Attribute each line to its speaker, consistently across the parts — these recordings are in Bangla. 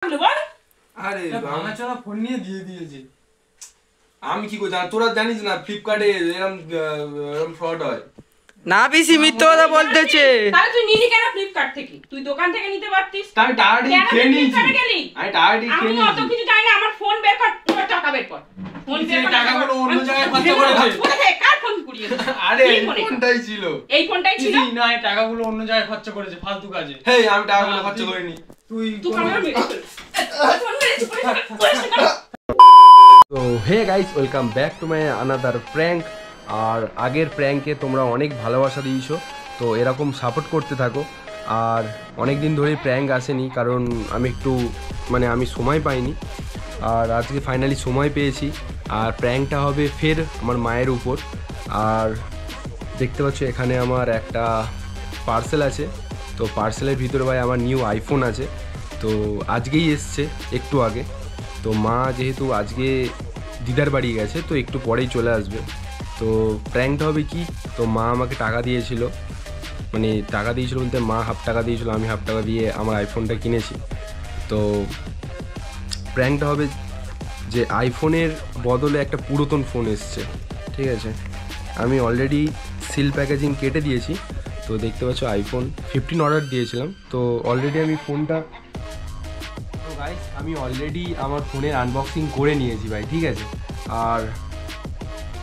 Speaker 1: আরে ভাঙাচোরা ফোন নিয়ে দিয়ে দিয়েছে। আমি কি করে জানি? তোরা জানিস না ফ্লিপকার্টে এরকম ফ্রড হয়।
Speaker 2: না পিসি মিথ্যা কথা বলতেছে।
Speaker 3: তাহলে তুই নিলি কেন ফ্লিপকার্ট থেকে? তুই দোকান থেকে নিতে পারতিস।
Speaker 1: আমি টাকাটি খেয়ে নিয়েছি। আমি টাকাটি খেয়ে নিয়েছি।
Speaker 3: আমি অত কিছু জানি না। আমার ফোন বের কর, তোর টাকা বের কর। ফোন বের কর।
Speaker 1: টাকাগুলো অন্য জায়গায় খরচা করেছে।
Speaker 3: কার ফোন কুড়িয়ে?
Speaker 1: আরে এই ফোনটাই ছিল।
Speaker 3: এই ফোনটাই ছিল?
Speaker 1: না, এই টাকাগুলো অন্য জায়গায় খরচা করেছে ফালতু কাজে। হেই, আমি টাকাগুলো খরচা করিনি। তুই
Speaker 3: আমার মেরে
Speaker 4: তো hey guys, welcome back to my another prank. আর আগের প্র্যাঙ্কে তোমরা অনেক ভালোবাসা দিয়েছো, তো এরকম সাপোর্ট করতে থাকো। আর অনেক দিন ধরেই প্র্যাঙ্ক আসেনি, কারণ আমি সময় পাইনি। আর আজকে ফাইনালি সময় পেয়েছি। আর প্র্যাঙ্কটা হবে ফের আমার মায়ের উপর। আর দেখতে পাচ্ছ এখানে আমার একটা পার্সেল আছে। তো পার্সেলের ভিতরে ভাই আমার নিউ আইফোন আছে। তো আজকেই এসছে একটু আগে। তো মা যেহেতু আজকে দিদার বাড়ি গেছে, তো একটু পরেই চলে আসবে। তো প্র্যাঙ্কটা হবে কি, তো মা আমাকে টাকা দিয়েছিল, বলতে মা হাফ টাকা দিয়েছিল, আমি হাফ টাকা দিয়ে আমার আইফোনটা কিনেছি। তো প্র্যাঙ্কটা হবে যে আইফোনের বদলে একটা পুরাতন ফোন এসছে, ঠিক আছে। আমি অলরেডি সিল প্যাকেজিং কেটে দিয়েছি। তো দেখতে পাচ্ছ আইফোন 15 অর্ডার দিয়েছিলাম। তো অলরেডি আমি অলরেডি আমার ফোনের আনবক্সিং করে নিয়েছি ভাই, ঠিক আছে। আর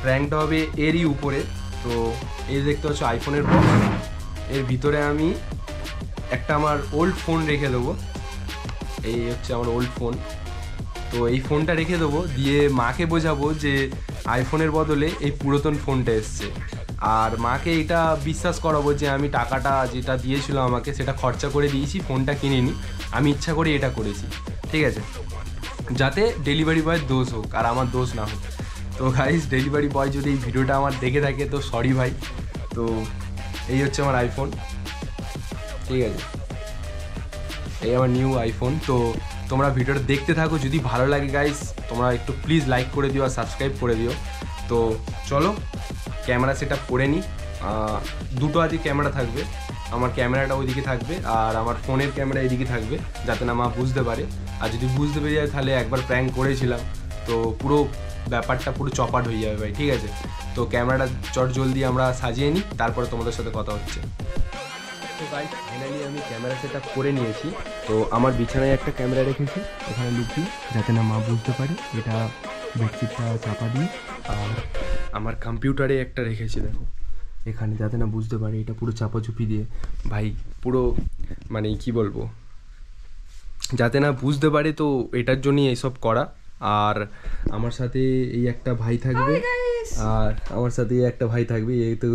Speaker 4: প্র্যাঙ্কটা হবে এরই উপরে। তো এই দেখতে পাচ্ছ আইফোনের বক্স, এর ভিতরে আমি একটা আমার ওল্ড ফোন রেখে দেবো। এই হচ্ছে আমার ওল্ড ফোন। তো এই ফোনটা রেখে দেবো, দিয়ে মাকে বোঝাবো যে আইফোনের বদলে এই পুরাতন ফোনটা এসছে। আর মাকে এটা বিশ্বাস করাবো যে আমি টাকাটা যেটা দিয়েছিল আমাকে সেটা খরচা করে দিয়েছি, ফোনটা কিনিনি, আমি ইচ্ছা করে এটা করেছি, ঠিক আছে। যাতে ডেলিভারি বয়ের দোষ হোক আর আমার দোষ না হোক। তো গাইস, ডেলিভারি বয় যদি এই ভিডিওটা আমার দেখে থাকে তো সরি ভাই। তো এই হচ্ছে আমার আইফোন, ঠিক আছে। এই আমার নিউ আইফোন। তো তোমরা ভিডিওটা দেখতে থাকো, যদি ভালো লাগে গাইস তোমরা একটু প্লিজ লাইক করে দিও আর সাবস্ক্রাইব করে দিও। তো চলো ক্যামেরা সেট আপ করে নিই। দুটো আজকে ক্যামেরা থাকবে, আমার ক্যামেরাটা ওইদিকে থাকবে আর আমার ফোনের ক্যামেরা এইদিকে থাকবে, যাতে না মা বুঝতে পারে। আর যদি বুঝতে পেরে যায় তাহলে একবার প্র্যাঙ্ক করেছিলাম, তো পুরো ব্যাপারটা পুরো চপাট হয়ে যাবে ভাই, ঠিক আছে। তো ক্যামেরাটা চট জলদি আমরা সাজিয়ে নিই, তারপরে তোমাদের সাথে কথা হচ্ছে। তো গাইস ফাইনালি আমি ক্যামেরা সেট আপ করে নিয়েছি। তো আমার বিছানায় একটা ক্যামেরা রেখেছি, এখানে লুকিয়ে, যাতে না মা বুঝতে পারে। এটা বেডশিটটা চাপা দিয়ে। আর আমার কম্পিউটারে একটা রেখেছি দেখো এখানে, যাতে না বুঝতে পারে। এটা পুরো চাপাচুপি দিয়ে ভাই, পুরো কি বলবো, যাতে না বুঝতে পারে। তো এটার জন্যই এইসব করা। আর আমার সাথে এই একটা ভাই থাকবে, এই তো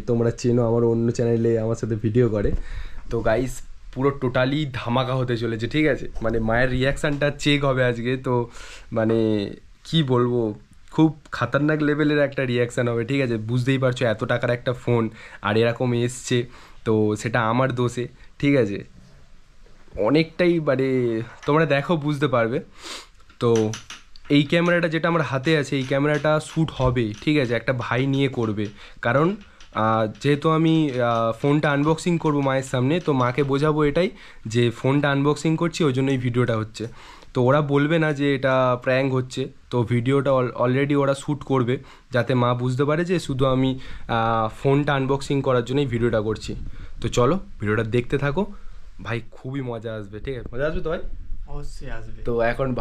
Speaker 4: তোমরা চেনো, আমার অন্য চ্যানেলে আমার সাথে ভিডিও করে। তো গাইস পুরো টোটালি ধামাকা হতে চলেছে, ঠিক আছে। মায়ের রিয়াকশানটা চেক হবে আজকে। তো কি বলবো, খুব খাতারনাক লেভেলের একটা রিয়াকশান হবে, ঠিক আছে। বুঝতেই পারছো এত টাকার একটা ফোন আর এরকম এসছে, তো সেটা আমার দোষে, ঠিক আছে। অনেকটাই তোমরা দেখো বুঝতে পারবে। তো এই ক্যামেরাটা যেটা আমার হাতে আছে, এই ক্যামেরাটা শ্যুট হবে, ঠিক আছে, একটা ভাই নিয়ে করবে। কারণ যেহেতু আমি ফোনটা আনবক্সিং করবো মায়ের সামনে, তো মাকে বোঝাবো এটাই যে ফোনটা আনবক্সিং করছি, ওই জন্য এই ভিডিওটা হচ্ছে। তো ওরা বলবে না যে এটা প্র্যাঙ্ক হচ্ছে, তো ভিডিওটা অলরেডি ওরা শ্যুট করবে, যাতে মা বুঝতে পারে যে শুধু আমি ফোনটা আনবক্সিং করার জন্যই ভিডিওটা করছি। তো চলো ভিডিওটা দেখতে থাকো ভাই, খুবই মজা আসবে, ঠিক আছে। মজা আসবে তো ভাই?
Speaker 1: অবশ্যই আসবে।
Speaker 4: তো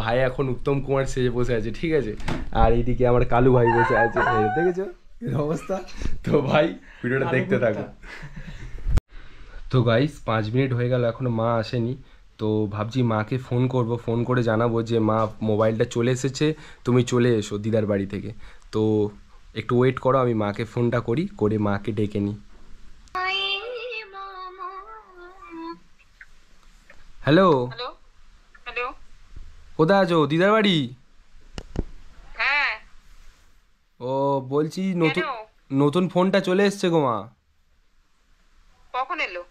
Speaker 4: ভাই এখন উত্তম কুমার সেজে বসে আছে, ঠিক আছে। আর এইদিকে আমার কালু ভাই বসে আছে, দেখেছো এর অবস্থা। তো ভাই ভিডিওটা দেখতে থাকো। তো গাইস 5 মিনিট হয়ে গেল, এখনো মা আসেনি। তো ভাবছি মাকে ফোন করে জানাবো যে মা মোবাইলটা চলে এসেছে, তুমি চলে এসো দিদার বাড়ি থেকে। তো একটু ওয়েট করো, আমি মাকে ফোনটা করে মাকে ডেকে নিই। হ্যালো, কোথায় আছো? দিদার বাড়ি?
Speaker 3: হ্যাঁ।
Speaker 4: ও বলছি নতুন ফোনটা চলে এসছে গো মা।
Speaker 3: কখন এলো?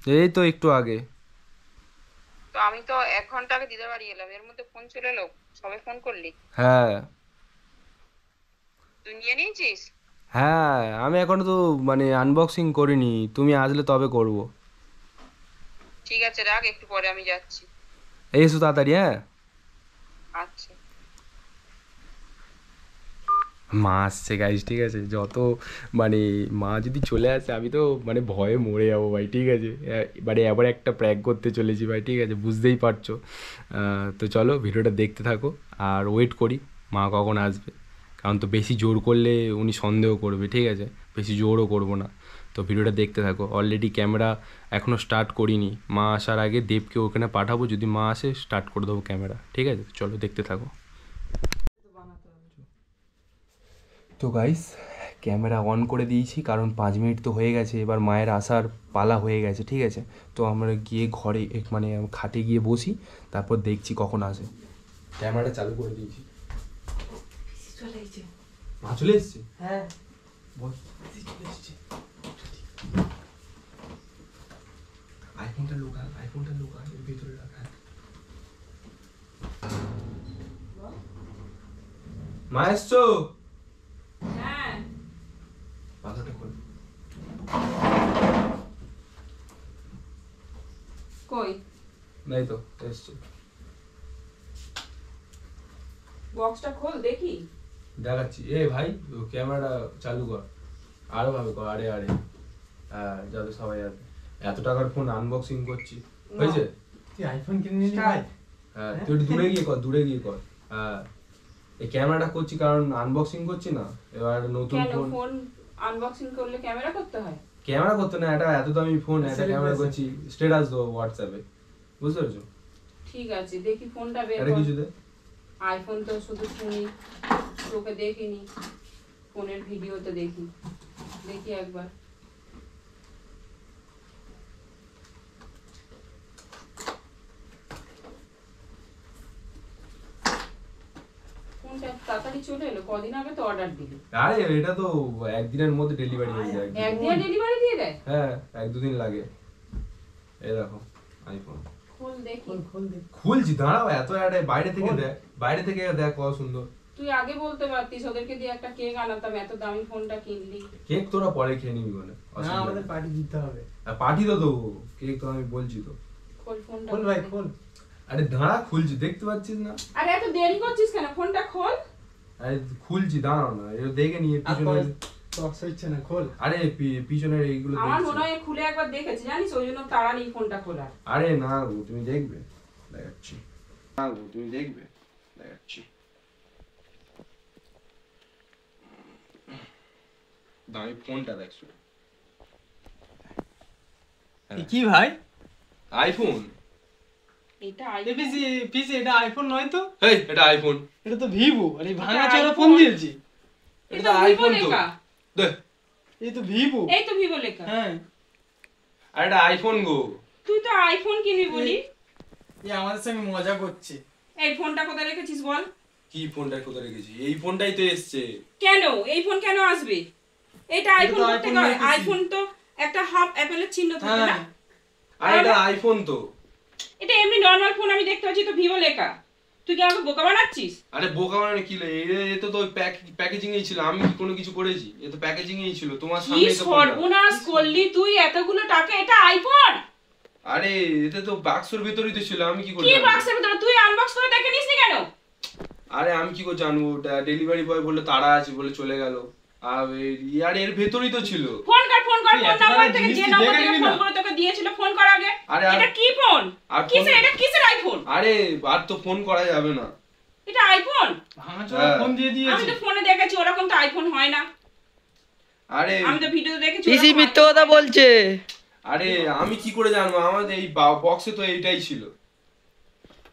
Speaker 4: এই তো একটু আগে।
Speaker 3: তো আমি তো 1 ঘন্টা আগে দিদার বাড়ি এলাম, এর মধ্যে ফোন চলে এলো? সবে ফোন করলি?
Speaker 4: হ্যাঁ
Speaker 3: তুই নিয়ে নিয়েছিস?
Speaker 4: হ্যাঁ, আমি এখনো তো আনবক্সিং করিনি, তুমি আসলে তবে করব।
Speaker 3: ঠিক আছে রাখ, একটু পরে আমি যাচ্ছি।
Speaker 4: এসো তাড়াতাড়ি। হ্যাঁ
Speaker 3: আচ্ছা
Speaker 4: মা আসছে গাইজ, ঠিক আছে? যত মানে মা যদি চলে আসে আমি তো মানে ভয়ে মরে যাবো ভাই, ঠিক আছে? মানে আবার একটা প্র্যাঙ্ক করতে চলেছি ভাই, ঠিক আছে? বুঝতেই পারছো। তো চলো ভিডিওটা দেখতে থাকো আর ওয়েট করি মা কখন আসবে, কারণ তো বেশি জোর করলে উনি সন্দেহ করবে, ঠিক আছে? বেশি জোরও করবো না। তো ভিডিওটা দেখতে থাকো। অলরেডি ক্যামেরা এখনও স্টার্ট করিনি, মা আসার আগে দেবকে ওখানে পাঠাবো, যদি মা আসে স্টার্ট করে দেবো ক্যামেরা, ঠিক আছে? চলো দেখতে থাকো। তো গাইস ক্যামেরা অন করে দিয়েছি, কারণ 5 মিনিট তো হয়ে গেছে, এবার মায়ের আসার পালা হয়ে গেছে, ঠিক আছে? তো আমরা গিয়ে ঘরে মানে খাটে গিয়ে বসি, তারপর দেখছি কখন আসে। ক্যামেরাটা চালু করে দিয়েছি। মা চলে এসছে?
Speaker 2: হ্যাঁ
Speaker 4: আইফোনটা লোকা এর ভিতরে রাখা। মা এসছো?
Speaker 3: হ্যাঁ
Speaker 4: পাখাটা খোল।
Speaker 3: কই
Speaker 4: নাই তো, এসছে।
Speaker 3: বক্সটা খোল দেখি।
Speaker 4: দেখাচ্ছি। এ ভাই ক্যামেরাটা চালু কর, আরো ভাবে কর। আরে হ্যাঁ যাতে সবাই যাবে। এত টাকার ফোন আনবক্সিং করছি, হয়েছে?
Speaker 1: তুই আইফোন কিনে নিলি ভাই?
Speaker 4: হ্যাঁ তুই একটু দূরে গিয়ে কর। হ্যাঁ এই ক্যামেরাটা করছি কারণ আনবক্সিং করছি না, এবার নতুন
Speaker 3: কেন
Speaker 4: ফোন।
Speaker 3: ফোন আনবক্সিং করলে ক্যামেরা করতে হয়?
Speaker 4: ক্যামেরা করতে না, এটা এত দামি ফোন, এটা ক্যামেরা করছি স্ট্যাটাস দেবো হোয়াটসঅ্যাপে, বুঝতে পেরেছো?
Speaker 3: ঠিক আছে দেখি ফোনটা বের
Speaker 4: এটা
Speaker 3: কর।
Speaker 4: কিছু দে।
Speaker 3: আইফোন তো শুধু শুনি, তোকে দেখিনি, ফোনের ভিডিওতে দেখি একবার। ফোনটা তাড়াতাড়ি চলে এলো, কদিন আগে তো অর্ডার দিলি।
Speaker 4: আরে এটা তো একদিনের মধ্যে ডেলিভারি হয়ে যায়।
Speaker 3: একদিনে ডেলিভারি দিয়ে দেয়?
Speaker 4: হ্যাঁ 1-2 দিন লাগে। এই দেখো আইফোন।
Speaker 3: খোল দেখি।
Speaker 4: খুলছি, দাঁড়াও। এত একটা বাইরে থেকে দেখ কত সুন্দর।
Speaker 3: তুই আগে বলতে পারতিস, ওদেরকে দিয়ে একটা কেক আনাতাম, এত দামি ফোনটা কিনলি।
Speaker 4: কেক তোরা পরে খেয়ে নিবি বলে।
Speaker 1: না আমাদের পার্টি দিতে হবে।
Speaker 4: পার্টি তো দেবো, কেক তো আমি বলছি তো।
Speaker 3: খোল ফোনটা।
Speaker 1: খোল ভাই খোল।
Speaker 4: আরে দাঁড়া, খুলছি, দেখতে পাচ্ছিস না?
Speaker 3: আরে এত দেরি করছিস কেন, ফোনটা খোল।
Speaker 4: আরে খুলছি, দাঁড়াও না, এটা দেখে নিয়ে পিছনে।
Speaker 1: বক্স হচ্ছে না, খোল।
Speaker 4: আরে পিছনের এইগুলো
Speaker 3: আমার
Speaker 4: দেখছি।
Speaker 3: মনে হয় খুলে একবার দেখেছি জানিস, ওই জন্য তাড়া নেই ফোনটা খোলার।
Speaker 4: আরে না গো, তুমি দেখবে, দেখাচ্ছি। না গো তুমি দেখবে, দেখাচ্ছি। দামি ফোনটা দেখছো?
Speaker 1: কি ভাই?
Speaker 4: আইফোন।
Speaker 3: এটা
Speaker 1: পিসি এটা আইফোন নয় তো?
Speaker 4: এই এটা আইফোন।
Speaker 1: এটা তো ভিভো। আরে ভাঙা চোরা
Speaker 3: iPhone।
Speaker 1: ফোন দিয়েছি।
Speaker 4: এটা আইফোন তো। দেখ
Speaker 1: এই তো ভিভো।
Speaker 3: এই তো ভিভো লেখা।
Speaker 1: হ্যাঁ
Speaker 4: আর এটা আইফোন গো।
Speaker 3: তুই তো আইফোন কিনবি বলি।
Speaker 1: এই আমাদের সঙ্গে মজা করছে।
Speaker 3: এই ফোনটা কোথায় রেখেছিস বল?
Speaker 4: কি ফোনটা কোথায় রেখেছি? এই ফোনটাই তো এসছে।
Speaker 3: কেন এই ফোন কেন আসবে? এটা আইফোন
Speaker 1: তো
Speaker 3: করতে
Speaker 1: iPhone
Speaker 3: হয়,
Speaker 1: রেখেছি।
Speaker 3: আইফোন তো একটা হাফ অ্যাপেলের চিহ্ন থাকে না?
Speaker 1: হ্যাঁ।
Speaker 4: আর এটা আইফোন তো।
Speaker 3: এটা এমনি নরমাল ফোন, আমি দেখতে পাচ্ছি তো ভিভো লেখা। তুই কি আমাকে বোকা বানাচ্ছিস?
Speaker 4: আরে বোকা মানে কি লে, এ তো প্যাকেজিং এই ছিল। আমি কি কোনো কিছু করেছি? এ তো প্যাকেজিং এই ছিল, তোমার
Speaker 3: কি
Speaker 4: সামনেই তো ফোনটা।
Speaker 3: সর্বনাশ করলি তুই, এতগুলো টাকা, এটা আইফোন?
Speaker 4: আরে এতে তো বাক্সের ভিতরই তো ছিল, আমি কি করে
Speaker 3: কি
Speaker 4: জানবো?
Speaker 3: বাক্সের ভিতরে? তুই আনবক্স করে দেখে নিসনি কেন?
Speaker 4: আরে আমি কি করে জানবো? ওটা ডেলিভারি বয় বললো তাড়া আছে বলে চলে গেল। আর ইয়ার এর ভেতরই তো ছিল।
Speaker 3: ফোন কর ফোন
Speaker 1: তুই এত
Speaker 3: নাম্বার
Speaker 1: টাকা
Speaker 3: থেকে,
Speaker 1: জিনিস
Speaker 3: যে
Speaker 1: তুই
Speaker 3: নাম্বার
Speaker 1: দেখে
Speaker 3: থেকে
Speaker 1: নিবি
Speaker 3: ফোন
Speaker 1: না?
Speaker 3: করে তোকে দিয়েছিল, ফোন কর আগে।
Speaker 4: আরে
Speaker 3: এটা কি ফোন?
Speaker 4: আর
Speaker 3: কিসের, এটা কিসের আইফোন?
Speaker 4: আরে আর তো ফোন করা যাবে না।
Speaker 3: এটা আইফোন?
Speaker 1: ভাঙা চোরা
Speaker 4: হ্যাঁ।
Speaker 1: ফোন দিয়ে
Speaker 3: আমি
Speaker 1: দিয়েছি।
Speaker 3: তো ফোনে দেখেছি ওরকম তো আইফোন হয় না।
Speaker 4: আরে
Speaker 3: আমি তো ভিডিও দেখেছি।
Speaker 2: পিসি
Speaker 3: ওরকম
Speaker 2: মিথ্যে
Speaker 3: iPhone
Speaker 2: কথা
Speaker 3: হয় না।
Speaker 2: বলছে।
Speaker 4: আরে আমি কি করে জানবো? আমাদের এই বক্সে তো এইটাই ছিল।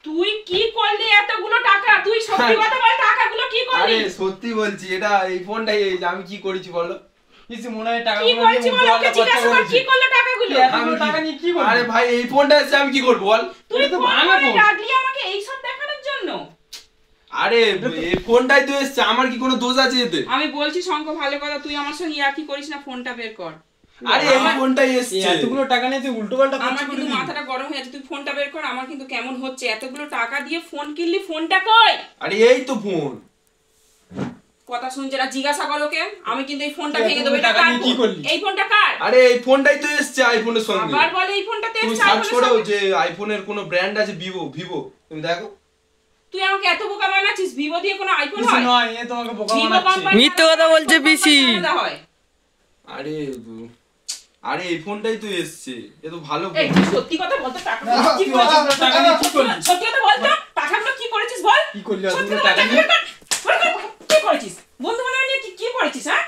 Speaker 3: তুই কি করলি এতগুলো টাকা? তুই সত্যি কথা বল, টাকাগুলো কি
Speaker 4: আরে
Speaker 3: করলি?
Speaker 4: সত্যি বলছি, এটা এই ফোনটাই আমি কি করেছি বলো?
Speaker 1: পিসি মনে হয় টাকা
Speaker 3: কি করেছি বল, ওকে জিজ্ঞাসা কর কি করলো টাকাগুলো।
Speaker 1: এতগুলো টাকা নিয়ে কি করবি?
Speaker 4: আরে ভাই এই ফোনটা এসে আমি কি করবো বল?
Speaker 3: তুই
Speaker 1: এটা তো
Speaker 3: ফোন
Speaker 1: ভাঙা
Speaker 3: করে
Speaker 1: ফোন।
Speaker 3: ডাকলি আমাকে এইসব দেখানোর জন্য?
Speaker 4: আরে এই ফোনটাই তো এসছে, আমার কি কোনো দোষ আছে এতে?
Speaker 3: আমি বলছি শঙ্খ ভালো কথা, তুই আমার সঙ্গে ইয়ার্কি করিস না, ফোনটা বের কর।
Speaker 4: আরে এই ফোনটাই
Speaker 1: এই
Speaker 4: এসছে।
Speaker 1: এতগুলো টাকা নিয়ে তুই উল্টো পাল্টা
Speaker 3: আমার
Speaker 1: খরচা করে
Speaker 3: কিন্তু
Speaker 1: দিবি।
Speaker 3: মাথাটা গরম হয়ে যাচ্ছে, তুই ফোনটা বের কর। আমার কিন্তু কেমন হচ্ছে, এতগুলো টাকা দিয়ে ফোন কিনলি, ফোনটা কই?
Speaker 4: আরে এই তো ফোন।
Speaker 5: কথা শুনছে না, জিজ্ঞাসা করো কে। আমি কিন্তু এই ফোনটা ভেঙে দেবো। এটা কার?
Speaker 1: কি করলি?
Speaker 5: এই ফোনটা কার?
Speaker 1: আরে এই ফোনটাই তো এসছে আইফোনের সঙ্গে।
Speaker 5: আবার বলে এই ফোনটাতে
Speaker 1: তুমি
Speaker 5: এসছে
Speaker 1: সার্চ
Speaker 5: আইফোনের
Speaker 1: করো
Speaker 5: সঙ্গে।
Speaker 1: যে আইফোনের কোন ব্র্যান্ড আছে ভিভো তুমি দেখো।
Speaker 5: তুই আমাকে এত বোকা বানাচ্ছিস? ভিভো দিয়ে কোনো আইফোন
Speaker 6: কিছু
Speaker 5: হয়?
Speaker 6: নয়, এ তোমাকে বোকা
Speaker 5: ভিভো
Speaker 6: বানাচ্ছে।
Speaker 5: কোম্পানি
Speaker 2: মিথ্যে কথা বলছে পিসি।
Speaker 5: হয়।
Speaker 1: আরে আরে এই ফোনটাই তো এসছে, এ তো ভালো
Speaker 5: এই
Speaker 1: ফোন।
Speaker 5: তুই সত্যি কথা বলতো, টাকা কি
Speaker 6: তুই
Speaker 5: করেছিস?
Speaker 6: অতগুলো টাকা নিয়ে কি করলি?
Speaker 5: সত্যি কথা বলতো, টাকাগুলো কি করেছিস বল?
Speaker 6: কি করলি
Speaker 5: সত্যি
Speaker 6: অতগুলো
Speaker 5: কথা
Speaker 6: টাকা
Speaker 5: বল,
Speaker 6: নিয়ে?
Speaker 5: কি করেছিস? বন্ধু বান্ধব নিয়ে কি করেছিস? হ্যাঁ,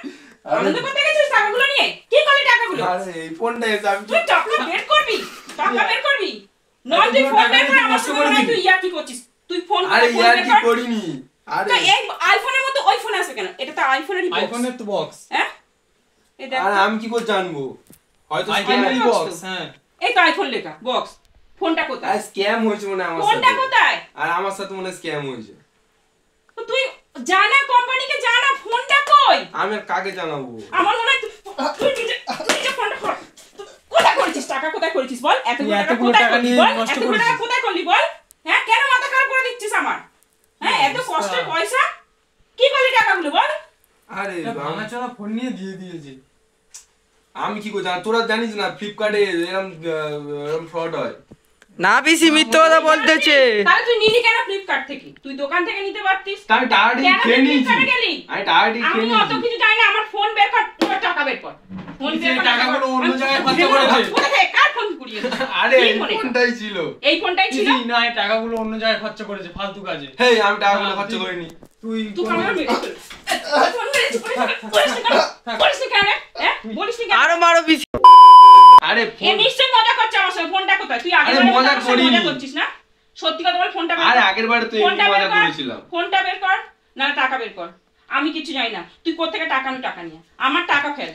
Speaker 5: আনন্দ করতে গেছিস টাকাগুলো নিয়ে? কি করলি টাকাগুলো?
Speaker 1: আরে এই ফোনটা এসে আমি
Speaker 5: তুই টাকা বের করবি, টাকা বের করবি। নয় তুই ফোন বের করে আমার সঙ্গে নয় তুই কি করছিস? তুই ফোন
Speaker 1: আরে
Speaker 5: ফোন
Speaker 1: ইয়ার
Speaker 5: বের
Speaker 1: কি
Speaker 5: কর।
Speaker 1: করিনি। আরে
Speaker 5: তো এই আইফোনের মধ্যে ওই ফোন আছে কেন? এটা তো আইফোনেরই বক্স।
Speaker 6: আইফোনের তো বক্স।
Speaker 5: হ্যাঁ, এই দেখ।
Speaker 1: আরে আমি কি করে জানবো? হয়তো
Speaker 6: আইফোনেরই
Speaker 5: box
Speaker 6: বক্স,
Speaker 5: তো।
Speaker 6: হ্যাঁ।
Speaker 5: এই তো আইফোন লেখা বক্স। ফোনটা কোথায়?
Speaker 1: স্ক্যাম হয়েছে মনে হয় আমার
Speaker 5: ফোনটা
Speaker 1: সাথে।
Speaker 5: কোথায়?
Speaker 1: আর আমার সাথে মনে স্ক্যাম হয়েছে।
Speaker 5: তো তুই জানা কোম্পানিকে জানা ফোনটা কই?
Speaker 1: আমি আর কাকে জানাবো?
Speaker 5: আমার মনে হয় তুই নিজে ফোনটা কর। তুই কোথায় করেছিস? টাকা কোথায় করেছিস বল? এতগুলো টাকা
Speaker 6: এতগুলো
Speaker 5: কোথায়
Speaker 6: টাকা
Speaker 5: করলি
Speaker 6: নিয়ে
Speaker 5: বল?
Speaker 6: নষ্ট
Speaker 5: এতগুলো টাকা
Speaker 6: করেছিস।
Speaker 5: কোথায় করলি বল? হ্যাঁ, কেন মাথা খারাপ করে দিচ্ছিস আমার? হ্যাঁ, এত কষ্টের পয়সা কি করলি টাকাগুলো বল?
Speaker 1: আরে
Speaker 6: ভাঙাচোরা ফোন নিয়ে দিয়ে দিয়েছে।
Speaker 1: আমি কি করে জানি? তোরা জানিস না ফ্লিপকার্টে এরকম ফ্রড হয়।
Speaker 2: না পিসি মিথ্যে কথা বলতেছে।
Speaker 5: তাহলে তুই নিলি কেন ফ্লিপকার্ট থেকে? তুই দোকান থেকে নিতে পারতিস।
Speaker 1: আমি টাকাটি
Speaker 5: কেন
Speaker 1: খেয়ে
Speaker 5: তুই
Speaker 1: নিয়েছি।
Speaker 5: ফ্লিপকার্টে গেলি?
Speaker 1: আমি টাকাটি
Speaker 5: আমি
Speaker 1: খেয়ে
Speaker 5: অত
Speaker 1: নিয়েছি।
Speaker 5: কিছু জানি না। আমার ফোন বের কর, তোর টাকা বের কর। ফোন
Speaker 6: এই যে
Speaker 5: বের কর,
Speaker 6: টাকাগুলো অন্য
Speaker 5: আমি-
Speaker 6: জায়গায় খরচা করেছে।
Speaker 5: কোথায়? কার ফোন কুড়িয়ে দিয়েছিস?
Speaker 1: আরে
Speaker 5: কি
Speaker 1: এই
Speaker 5: ফোনে?
Speaker 1: ফোনটাই ছিল।
Speaker 5: এই ফোনটাই ছিল।
Speaker 6: দিদি না, এই টাকাগুলো অন্য জায়গায় খরচা করেছে ফালতু কাজে।
Speaker 1: হেই আমি টাকাগুলো
Speaker 6: না,
Speaker 1: খরচ
Speaker 6: তুই-
Speaker 1: করিনি।
Speaker 6: তুই
Speaker 5: তুই ক্যামেরা মেরে ফেল। ফোন মেরেছিস, বলিস না কেন? বলিস না কেন রে? হ্যাঁ? বলিস না কেন?
Speaker 2: আরো মারো পিসি।
Speaker 1: আরে
Speaker 5: এ
Speaker 1: ফোন
Speaker 5: নিশ্চয়ই মজা করছে আমার সঙ্গে। ফোনটা কোথায়? তুই আগে
Speaker 1: আরে
Speaker 5: বারে
Speaker 1: মজা
Speaker 5: আমার সঙ্গে
Speaker 1: করিনি।
Speaker 5: মজা করছিস না? সত্যি কথা বল, ফোনটা বের
Speaker 1: আরে
Speaker 5: কর।
Speaker 1: আগের বারে তো এই
Speaker 5: ফোনটা বের
Speaker 1: মজা
Speaker 5: কর।
Speaker 1: করেছিলাম।
Speaker 5: ফোনটা বের কর, না টাকা বের কর। আমি কিছু জানি না। তুই কোত্থেকে টাকা আনি টাকা নিয়ে? আমার টাকা ফেল।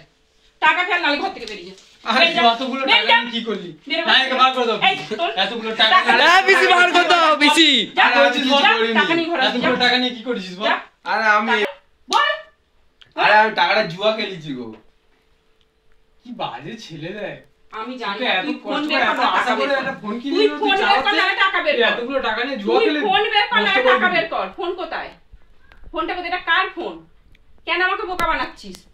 Speaker 5: টাকা ফেল, নালে ঘর থেকে বেরিয়ে যা।
Speaker 6: আরে
Speaker 5: বের যা।
Speaker 6: তুই অতগুলো
Speaker 5: বের
Speaker 6: টাকা
Speaker 5: যা।
Speaker 6: নিয়ে কি করলি?
Speaker 5: বের
Speaker 6: না, একে বার করে দাও।
Speaker 5: এই, তোর-
Speaker 6: এতগুলো টাকা
Speaker 5: টাকা-
Speaker 6: নিয়ে-
Speaker 2: না পিসি বার করতে হবে পিসি।
Speaker 5: যা,
Speaker 1: আরে আমি কিছু
Speaker 5: যা,
Speaker 1: করিনি।
Speaker 5: টাকা নিয়ে ঘরে আসবি, যা।
Speaker 6: এতগুলো টাকা নিয়ে কি করেছিস বল?
Speaker 5: যা।
Speaker 1: আরে আমি
Speaker 5: বল।
Speaker 1: আরে আমি টাকাটা জুয়া খেলেছি গো।
Speaker 6: কি বাজে ছেলে রে।
Speaker 5: আমি জানি
Speaker 6: তোকে
Speaker 5: না,
Speaker 6: এত
Speaker 5: তুই ফোন
Speaker 6: কষ্ট
Speaker 5: বের
Speaker 6: করে
Speaker 5: কর,
Speaker 6: এত
Speaker 5: না
Speaker 6: আশা
Speaker 5: টাকা
Speaker 6: করে
Speaker 5: বের
Speaker 6: একটা
Speaker 5: কর।
Speaker 6: ফোন কিনে
Speaker 5: তুই
Speaker 6: দিলি,
Speaker 5: ফোন
Speaker 6: তুই
Speaker 5: বের কর,
Speaker 6: চালাতে?
Speaker 5: নালে টাকা বের
Speaker 6: এই
Speaker 5: কর।
Speaker 6: এতগুলো টাকা নিয়ে জুয়া
Speaker 5: তুই
Speaker 6: খেলে
Speaker 5: ফোন বের কর,
Speaker 6: নষ্ট
Speaker 5: নালে
Speaker 6: করে
Speaker 5: টাকা
Speaker 6: দিলি।
Speaker 5: বের কর। ফোন কোথায়? ফোনটা কোথায়? এটা কার ফোন? কেন আমাকে বোকা বানাচ্ছিস?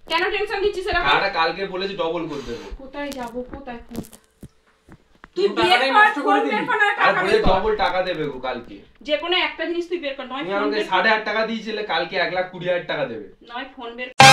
Speaker 5: কেন টেনশন দিচ্ছিস এরকম?
Speaker 1: টাকাটা কালকে বলেছি ডবল করে দেবো।
Speaker 5: কোথায় যাব? কোথায় ফোন? তুই
Speaker 6: তুই
Speaker 5: বের
Speaker 6: টাকাটাই
Speaker 5: কর,
Speaker 6: নষ্ট করে
Speaker 5: ফোন
Speaker 6: দিলি।
Speaker 5: বের কর, নালে
Speaker 1: আর
Speaker 5: টাকা
Speaker 1: বলে
Speaker 5: বের কর।
Speaker 1: ডবল টাকা দেবে গো কালকে।
Speaker 5: যে কোনো একটা জিনিস তুই বের কর, নয়
Speaker 1: তুমি
Speaker 5: ফোন
Speaker 1: আমাকে
Speaker 5: বের কর,
Speaker 1: 8,500 টাকা দিয়েছিলে, কালকে 1,20,000 টাকা দেবে।
Speaker 5: নয় ফোন বের কর।